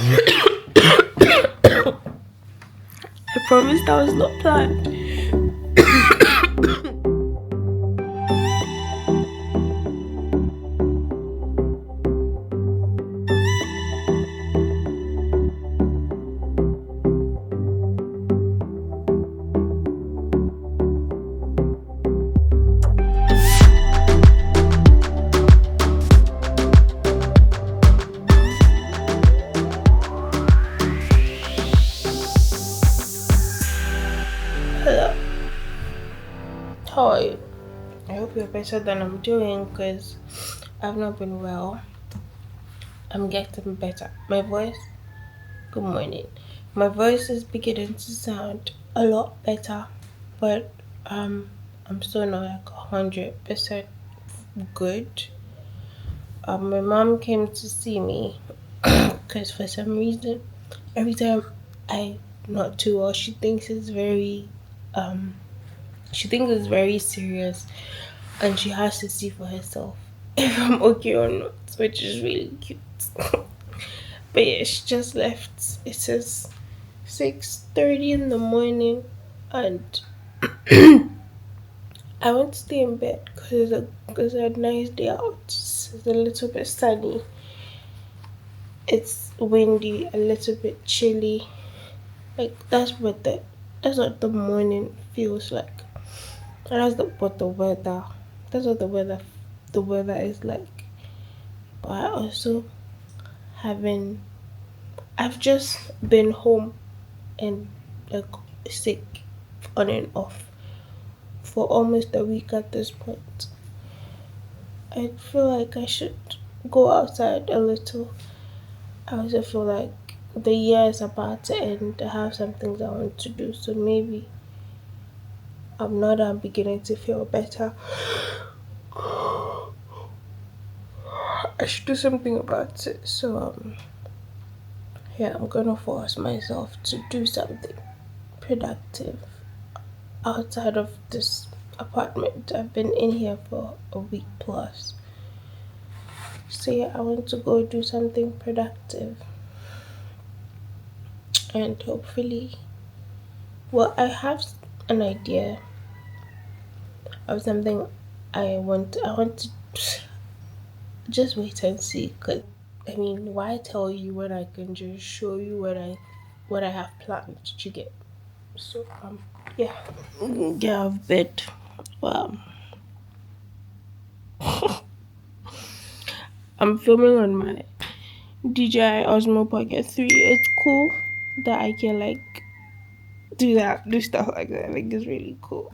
I promise that was not planned. Hello, how are you? I hope you're better than I'm doing because I've not been well. I'm getting better. My voice, good morning. My voice is beginning to sound a lot better, but I'm still not like 100% good. My mom came to see me because for some reason, every time I not too well, um, she thinks it's very serious, and she has to see for herself if I'm okay or not, which is really cute. But yeah, she just left. It says 6:30 in the morning, and I want to stay in bed because it's a nice day out. It's a little bit sunny. It's windy, a little bit chilly. Like that's what the morning feels like. And that's what the weather is like. But I also haven't I've just been home and like sick on and off for almost a week at this point. I feel like I should go outside a little. I also feel like the year is about to end. I have some things I want to do, so maybe I'm beginning to feel better. I should do something about it. So yeah, I'm gonna force myself to do something productive outside of this apartment. I've been in here for a week plus. So yeah, I want to go do something productive and hopefully, well, I have an idea of something I want to just wait and see. Cause I mean, why tell you when I can just show you what I have planned to get? So yeah, get out of bed. Well, I'm filming on my DJI Osmo Pocket 3. It's cool that I can like do stuff like that. I think it's really cool.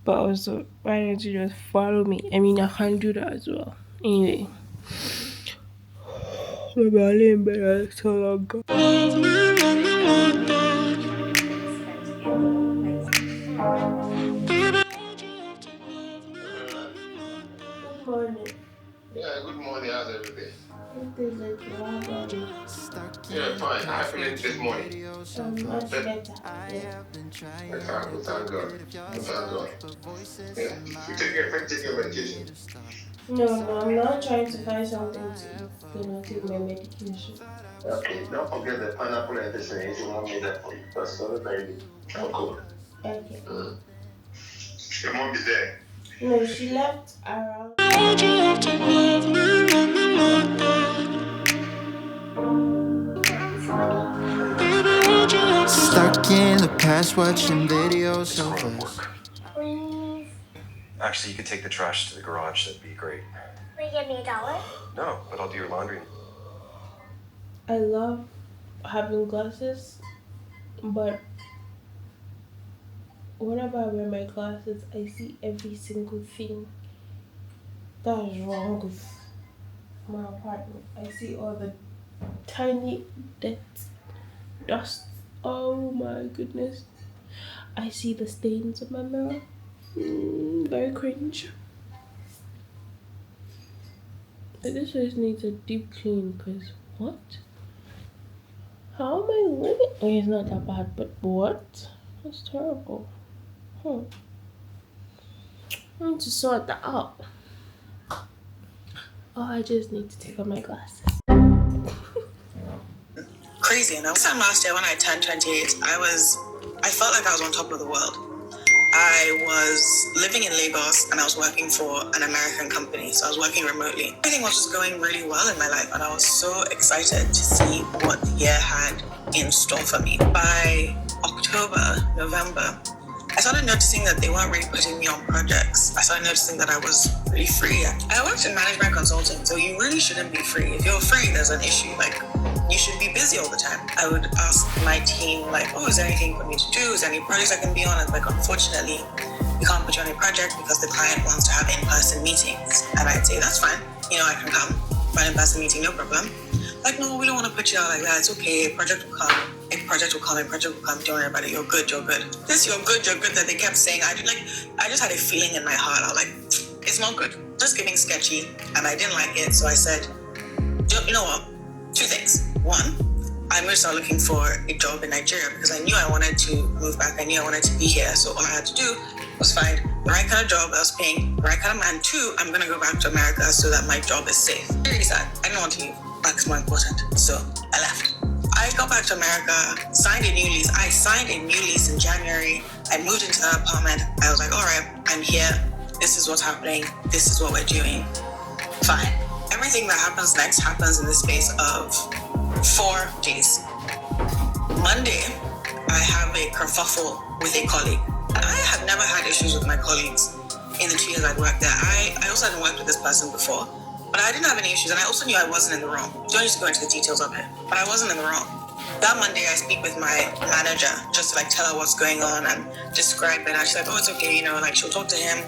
But also, why don't you just follow me? I mean, I can do that as well. Anyway, maybe I'll lay in bed so long. Good morning. Yeah, good morning. How's everything? It is okay. How about you? Yeah, fine. How are you feeling this morning? Much But better. Yeah. we thank God. We thank God. Yeah. You take your medication. No, no, I'm not trying to find something to eat. Take my medication. Okay, don't forget the pineapple and this and anything mom made that for you. That's so very good. Oh, cool. Okay. Mm. Your mom is there. No, she left around. Stuck in the past watching videos It's of going to us. work. Please. Actually, you could take the trash to the garage. That'd be great. Will you give me $1? No, but I'll do your laundry. I love having glasses, but whenever I wear my glasses, I see every single thing that is wrong with my apartment. I see all the tiny dents, dust. Oh my goodness. I see the stains on my mirror. Very cringe. But this place needs a deep clean because what? How am I living? Okay, it's not that bad, but what? That's terrible. I need to sort that out. Oh, I just need to take off my glasses. crazy. And this time last year when I turned 28, I felt like I was on top of the world. I was living in Lagos and I was working for an American company, so I was working remotely. Everything was just going really well in my life, and I was so excited to see what the year had in store for me. By October, November, I started noticing that they weren't really putting me on projects. I started noticing that I was really free. I worked in management consulting, so you really shouldn't be free. If you're free, there's an issue. Like, you should be busy all the time. I would ask my team, like, oh, is there anything for me to do? Is there any projects I can be on? And like, unfortunately, we can't put you on a project because the client wants to have in-person meetings. And I'd say, that's fine. I can come for an in-person meeting, no problem. Like, no, we don't want to put you out like that. It's okay. A project will come. A project will come. Don't worry about it. You're good. This, you're good that they kept saying. I just had a feeling in my heart. I was like, it's not good. Just giving sketchy. And I didn't like it. So I said, you know what? Two things. One, I'm going to start looking for a job in Nigeria because I knew I wanted to move back. I knew I wanted to be here. So all I had to do was find the right kind of job that was paying the right kind of man. Two, I'm going to go back to America so that my job is safe. Really sad. I didn't want to leave. Back is more important. So I left. I got back to America, signed a new lease. I signed a new lease in January. I moved into that apartment. I was like, all right, I'm here. This is what's happening. This is what we're doing. Fine. Everything that happens next happens in the space of 4 days. Monday, I have a kerfuffle with a colleague. I have never had issues with my colleagues in the 2 years I've worked there. I also hadn't worked with this person before, but I didn't have any issues, and I also knew I wasn't in the wrong. Don't just go into the details of it, but I wasn't in the wrong. That Monday, I speak with my manager just to tell her what's going on and describe it. And she's like, oh, it's okay, she'll talk to him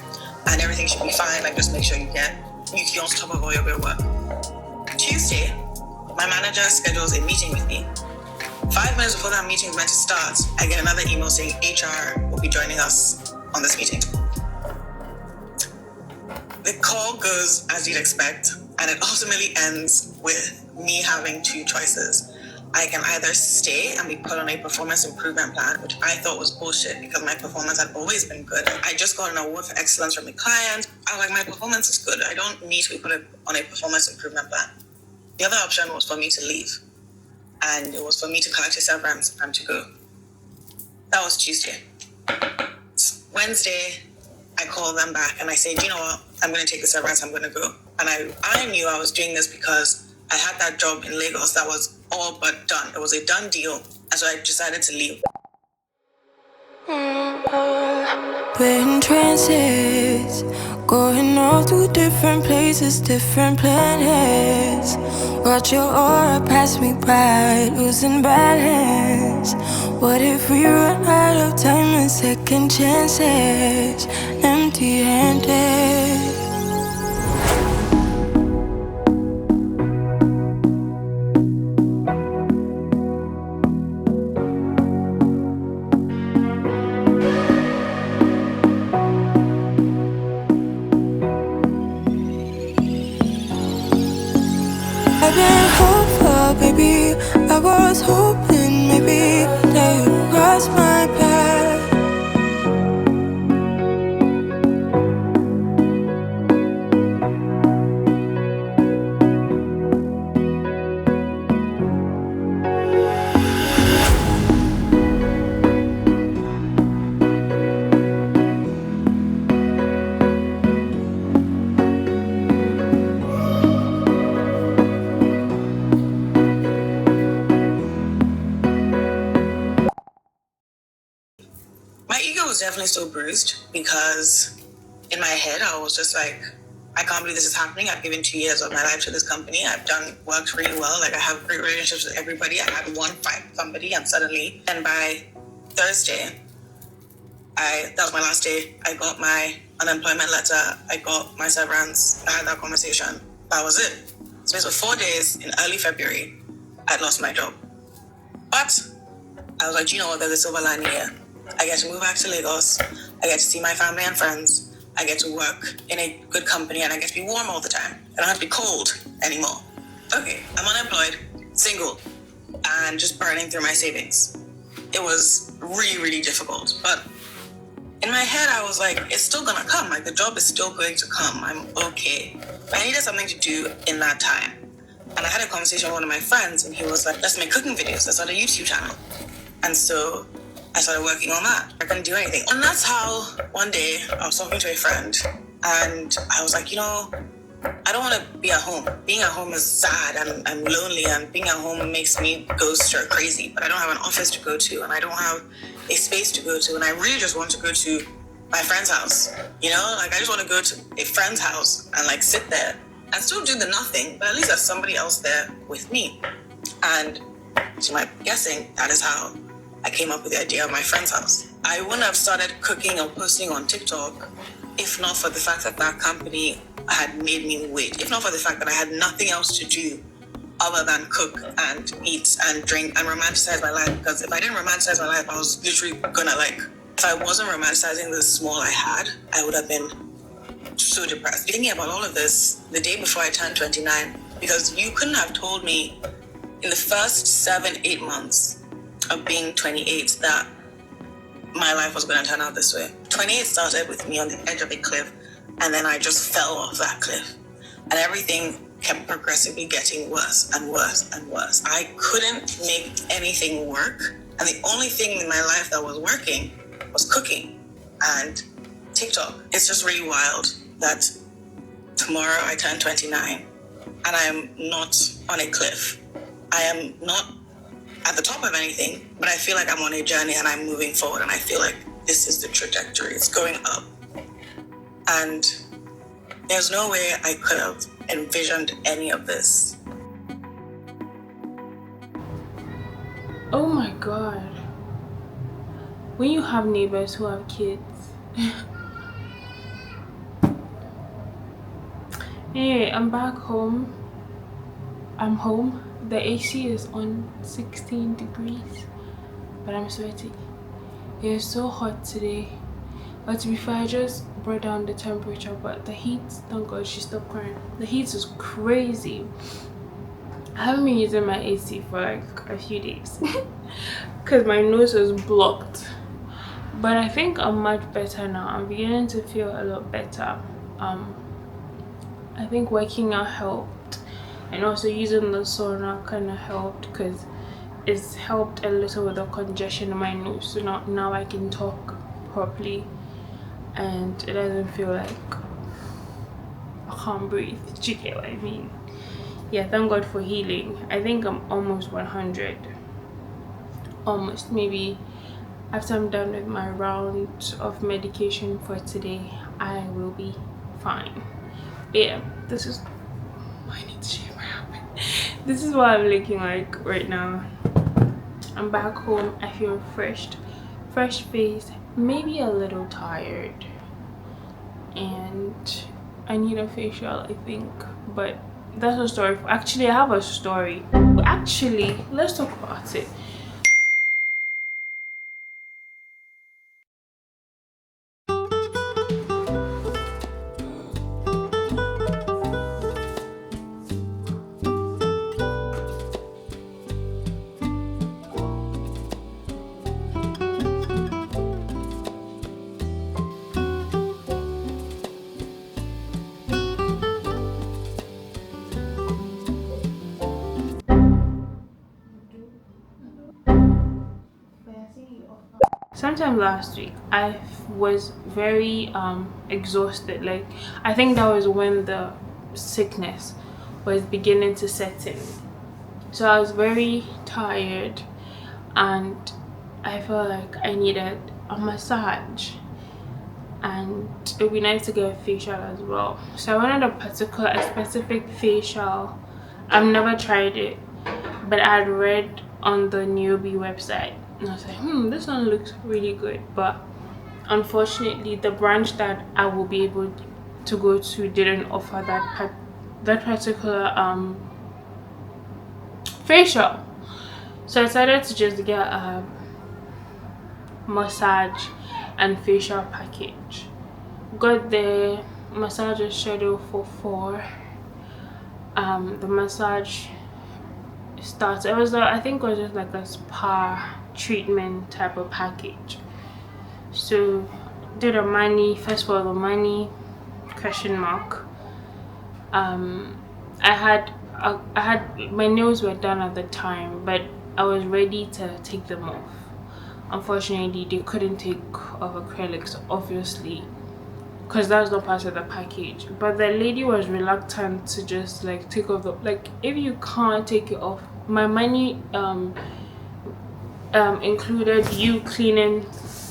and everything should be fine. Just make sure you're on top of all your good work. Tuesday, my manager schedules a meeting with me. 5 minutes before that meeting is meant to start, I get another email saying HR will be joining us on this meeting. The call goes as you'd expect, and it ultimately ends with me having two choices. I can either stay and be put on a performance improvement plan, which I thought was bullshit because my performance had always been good. I just got an award for excellence from the client. I was like, my performance is good. I don't need to be put on a performance improvement plan. The other option was for me to leave, and it was for me to collect a severance and to go. That was Tuesday. Wednesday, I called them back and I said, you know what? I'm going to take the severance. I'm going to go. And I knew I was doing this because I had that job in Lagos that was all but done. It was a done deal. And so I decided to leave. We're in transit, going all to different places, different planets. Watch your aura pass me by, losing balance. What if we run out of time and second chances, empty-handed? I've been hopeful, baby. I was hoping maybe that you'd cross my path. My ego was definitely still bruised because in my head, I was just like, I can't believe this is happening. I've given 2 years of my life to this company. I've worked really well. I have great relationships with everybody. I had one fight with somebody and by Thursday, that was my last day. I got my unemployment letter. I got my severance. I had that conversation. That was it. So it was 4 days in early February. I'd lost my job. But I was like, you know what, there's a silver lining here. I get to move back to Lagos. I get to see my family and friends. I get to work in a good company and I get to be warm all the time. I don't have to be cold anymore. Okay, I'm unemployed, single, and just burning through my savings. It was really, really difficult. But in my head, I was like, it's still gonna come. The job is still going to come. I'm okay. I needed something to do in that time. And I had a conversation with one of my friends, and he was like, let's make cooking videos. Let's start a YouTube channel. And so I started working on that. I couldn't do anything. And that's how one day I was talking to a friend, and I was like, I don't want to be at home. Being at home is sad and lonely, and being at home makes me go stir crazy. But I don't have an office to go to, and I don't have a space to go to, and I really just want to go to my friend's house. I just want to go to a friend's house and sit there and still do the nothing, but at least there's somebody else there with me. And so I'm guessing that is how I came up with the idea of my friend's house. I wouldn't have started cooking or posting on TikTok if not for the fact that that company had made me wait, if not for the fact that I had nothing else to do other than cook and eat and drink and romanticize my life. Because if I didn't romanticize my life, I was literally gonna if I wasn't romanticizing the small I had, I would have been so depressed. Thinking about all of this the day before I turned 29, because you couldn't have told me in the first 7-8 months of being 28 that my life was going to turn out this way. 28 started with me on the edge of a cliff, and then I just fell off that cliff. And everything kept progressively getting worse and worse and worse. I couldn't make anything work, and the only thing in my life that was working was cooking and TikTok. It's just really wild that tomorrow I turn 29 and I am not on a cliff. I am not at the top of anything, but I feel like I'm on a journey and I'm moving forward, and I feel like this is the trajectory. It's going up. And there's no way I could have envisioned any of this. Oh my god. When you have neighbors who have kids. Anyway, I'm back home. I'm home. The AC is on 16 degrees, but I'm sweaty. It is so hot today. But to be fair, I just brought down the temperature, but the heat, thank God she stopped crying. The heat is crazy. I haven't been using my AC for a few days because my nose is blocked. But I think I'm much better now. I'm beginning to feel a lot better. I think working out helped, and also using the sauna kind of helped because it's helped a little with the congestion in my nose. So now I can talk properly and it doesn't feel like I can't breathe. Do you get what I mean? Yeah, thank God for healing. I think I'm almost 100. Almost. Maybe after I'm done with my round of medication for today, I will be fine. But yeah, this is... I need to shave my hair. This is what I'm looking like right now. I'm back home. I feel refreshed, fresh face, maybe a little tired, and I need a facial, I think, but that's a story. Actually, I have a story. Actually, let's talk about it. Sometime last week I was very exhausted. Like, I think that was when the sickness was beginning to set in, so I was very tired and I felt like I needed a massage, and it would be nice to get a facial as well. So I wanted a specific facial. I've never tried it, but I had read on the Newbie website and I was like, this one looks really good. But unfortunately, the branch that I will be able to go to didn't offer that particular facial. So I decided to just get a massage and facial package. Got the massage is scheduled for 4. The massage starts, it was I think it was just like a spa treatment type of package. So did a money, first for the money question mark. I had I had my nails were done at the time, but I was ready to take them off. Unfortunately, they couldn't take off acrylics, obviously, because that was not part of the package. But the lady was reluctant to just like take off the, like, if you can't take it off, my money included you cleaning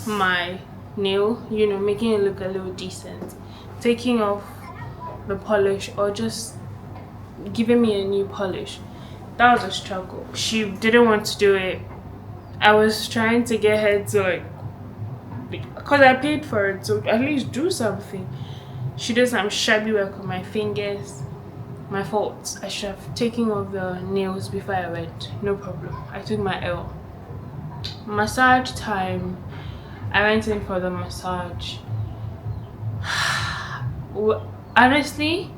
my nail, you know, making it look a little decent, taking off the polish, or just giving me a new polish. That was a struggle. She didn't want to do it. I was trying to get her to, like, because I paid for it, so at least do something. She did some shabby work on my fingers. My fault. I should have taken off the nails before I went. No problem. I took my L. Massage time. I went in for the massage. honestly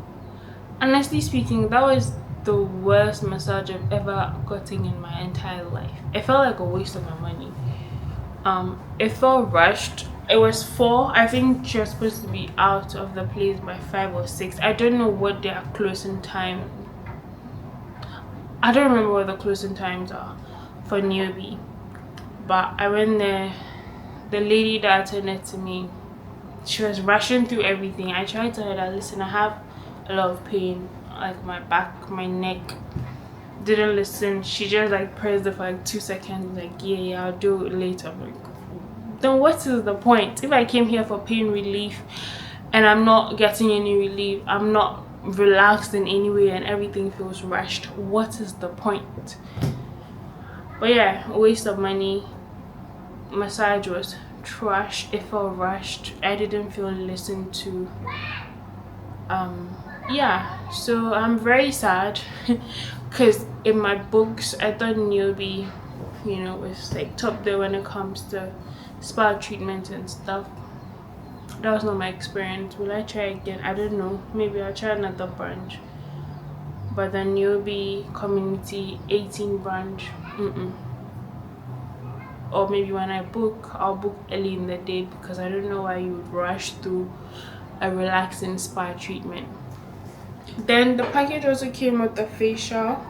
speaking, that was the worst massage I've ever gotten in my entire life. It felt like a waste of my money. It felt rushed. It was 4. I think she was supposed to be out of the place by 5 or 6. I don't know what their closing time. I don't remember what the closing times are for newbie. But I went there. The lady that attended to me, she was rushing through everything. I tried to tell her that, listen, I have a lot of pain, like my back, my neck. Didn't listen. She just like pressed it for like 2 seconds, like, yeah, I'll do it later. I'm like, then what is the point? If I came here for pain relief and I'm not getting any relief, I'm not relaxed in any way, and everything feels rushed, what is the point? But yeah, a waste of money. Massage was trash. It felt rushed. I didn't feel listened to. Yeah, so I'm very sad because in my books I thought newbie, you know, was like top there when it comes to spa treatment and stuff. That was not my experience. Will I try again? I don't know. Maybe I'll try another branch. But the newbie community 18 branch, or maybe when I book, I'll book early in the day, because I don't know why you would rush through a relaxing spa treatment. Then the package also came with the facial.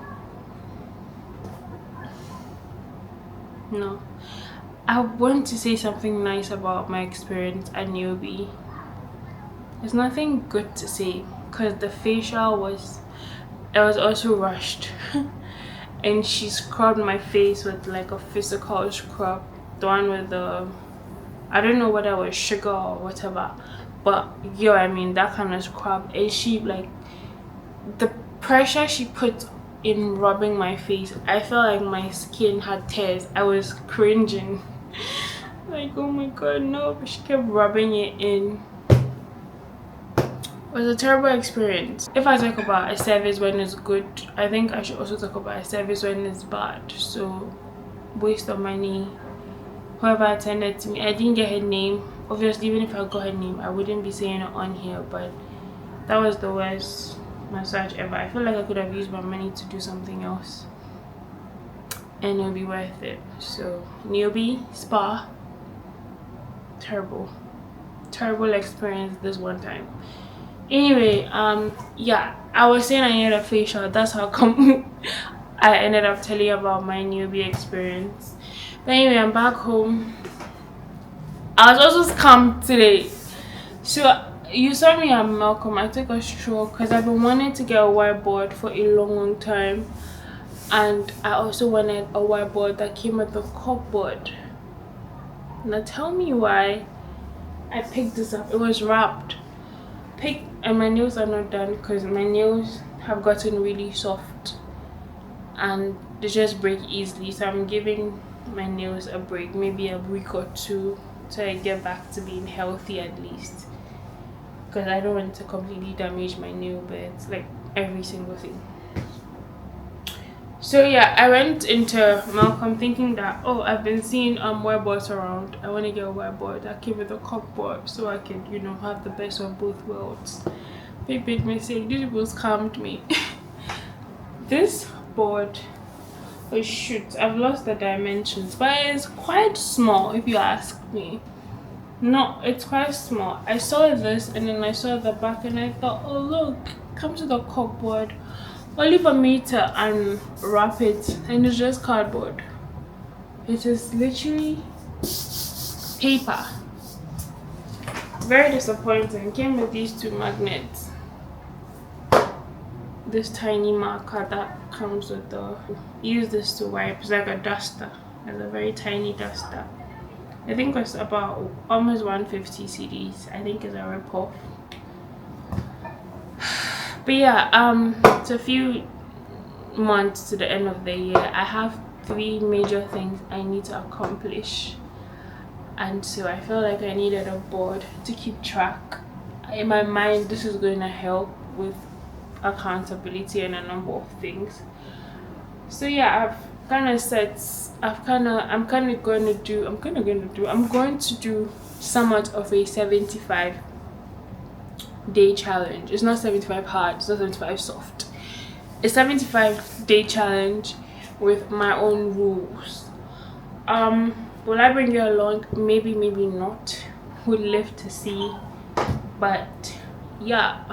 No, I want to say something nice about my experience at newbie. There's nothing good to say, because the facial was also rushed. And she scrubbed my face with like a physical scrub, the one with the, I don't know whether it was sugar or whatever, but yo, I mean that kind of scrub. And she, like, the pressure she put in rubbing my face, I felt like my skin had tears. I was cringing. Like, oh my god, no. But she kept rubbing it in. It was a terrible experience. If I talk about a service when it's good, I think I should also talk about a service when it's bad. So, waste of money. Whoever attended to me, I didn't get her name. Obviously, even if I got her name, I wouldn't be saying it on here. But that was the worst massage ever. I feel like I could have used my money to do something else, and it'll be worth it. So, newbie spa, terrible experience this one time. Anyway, yeah, I was saying I needed a facial. That's how come I ended up telling you about my newbie experience. But anyway, I'm back home. I was also scammed today. So you saw me at Malcolm. I took a stroll because I've been wanting to get a whiteboard for a long time, and I also wanted a whiteboard that came with a corkboard. Now tell me why I picked this up. It was wrapped. And my nails are not done because my nails have gotten really soft and they just break easily. So I'm giving my nails a break, maybe a week or 2, till I get back to being healthy at least. Because I don't want to completely damage my nail beds, like every single thing. So yeah, I went into Malcolm thinking that, oh, I've been seeing whiteboards around. I want to get a whiteboard that came with a corkboard so I could, you know, have the best of both worlds. Big mistake. These people scammed me. This board, oh shoot, I've lost the dimensions, but it's quite small if you ask me. No, it's quite small. I saw this and then I saw the back and I thought, oh look, it comes with a corkboard, only for me to unwrap it, and it's just cardboard. It is literally paper. Very disappointing. Came with these two magnets. This tiny marker that comes with the, use this to wipe. It's like a duster. It's a very tiny duster. I think it's about almost 150 CDs. I think it's a rip-off. But yeah, it's a few months to the end of the year. I have 3 major things I need to accomplish, and so I feel like I needed a board to keep track. In my mind, this is going to help with accountability and a number of things. So yeah, I'm going to do somewhat of a 75-day challenge. It's not 75 hard, it's not 75 soft. A 75-day challenge with my own rules. Will I bring you along? Maybe, maybe not. Would live to see. But yeah,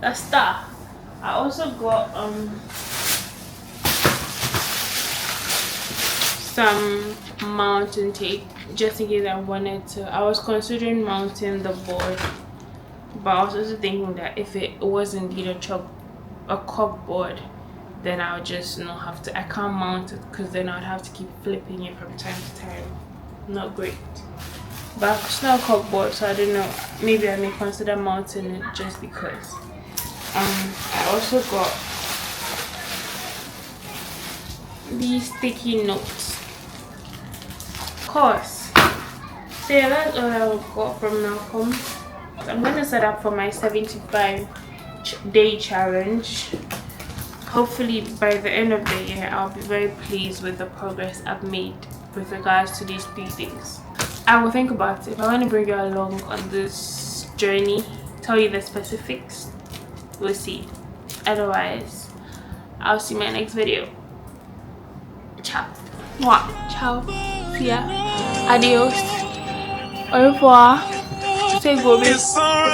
that's that. I also got some mountain tape just in case I wanted to. I was considering mounting the board, but I was also thinking that if it was indeed a cork board, then I would just not have to. I can't mount it because then I would have to keep flipping it from time to time. Not great. But it's not a cork board, so I don't know. Maybe I may consider mounting it just because. I also got these sticky notes. Of course. So yeah, that's all I got from Malcolm. I'm gonna set up for my 75-day challenge. Hopefully by the end of the year, I'll be very pleased with the progress I've made with regards to these 3 things. I will think about it. If I want to bring you along on this journey, tell you the specifics, we'll see. Otherwise, I'll see you in my next video. Ciao. Mwah. Ciao. See ya. Adios. Au revoir. Say goodbye.